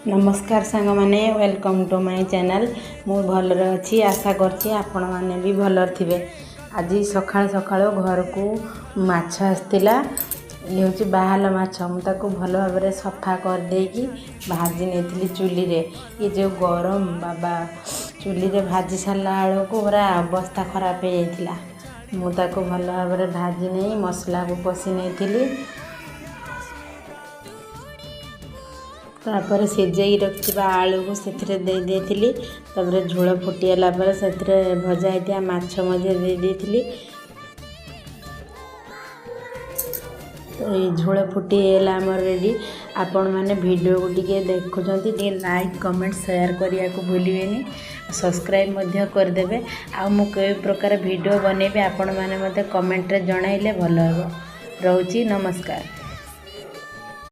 नमस्कार सांग माने वेलकम टू माय चैनल। मु भलरे अच्छी आशा करछि आपण माने भी भलर थिबे। आज सकाळ सकाळ घर को माछ आस्तिला। ये होची बाहाल माछ। मु ताको भल भाबरे सफा कर देकी भाजी नेथिली चुली रे। ये जो गरम बाबा चुली रे भाजी साला आलो को पूरा अवस्था खराब हे जाइतिला। मु ताको भल भाबरे भाजी नै मसला को पसी नेथिली। तापर सिझाई रखिबा आलू को सेथरे दे देथिली। तापर झोल फुटियाला पर सेथरे भजा हितिया माछ मजे दे देथिली। तो ये झोल फुटियाला हमर रेडी। आपण माने वीडियो को टिके देखुचंती टिके लाइक कमेंट शेयर करिया को भूलिबेनी। सब्सक्राइब मध्य कर देबे। आ मु कई प्रकार वीडियो बनेबे आपण माने मते कमेंट रे जणाइले भलो हो। रहउची नमस्कार।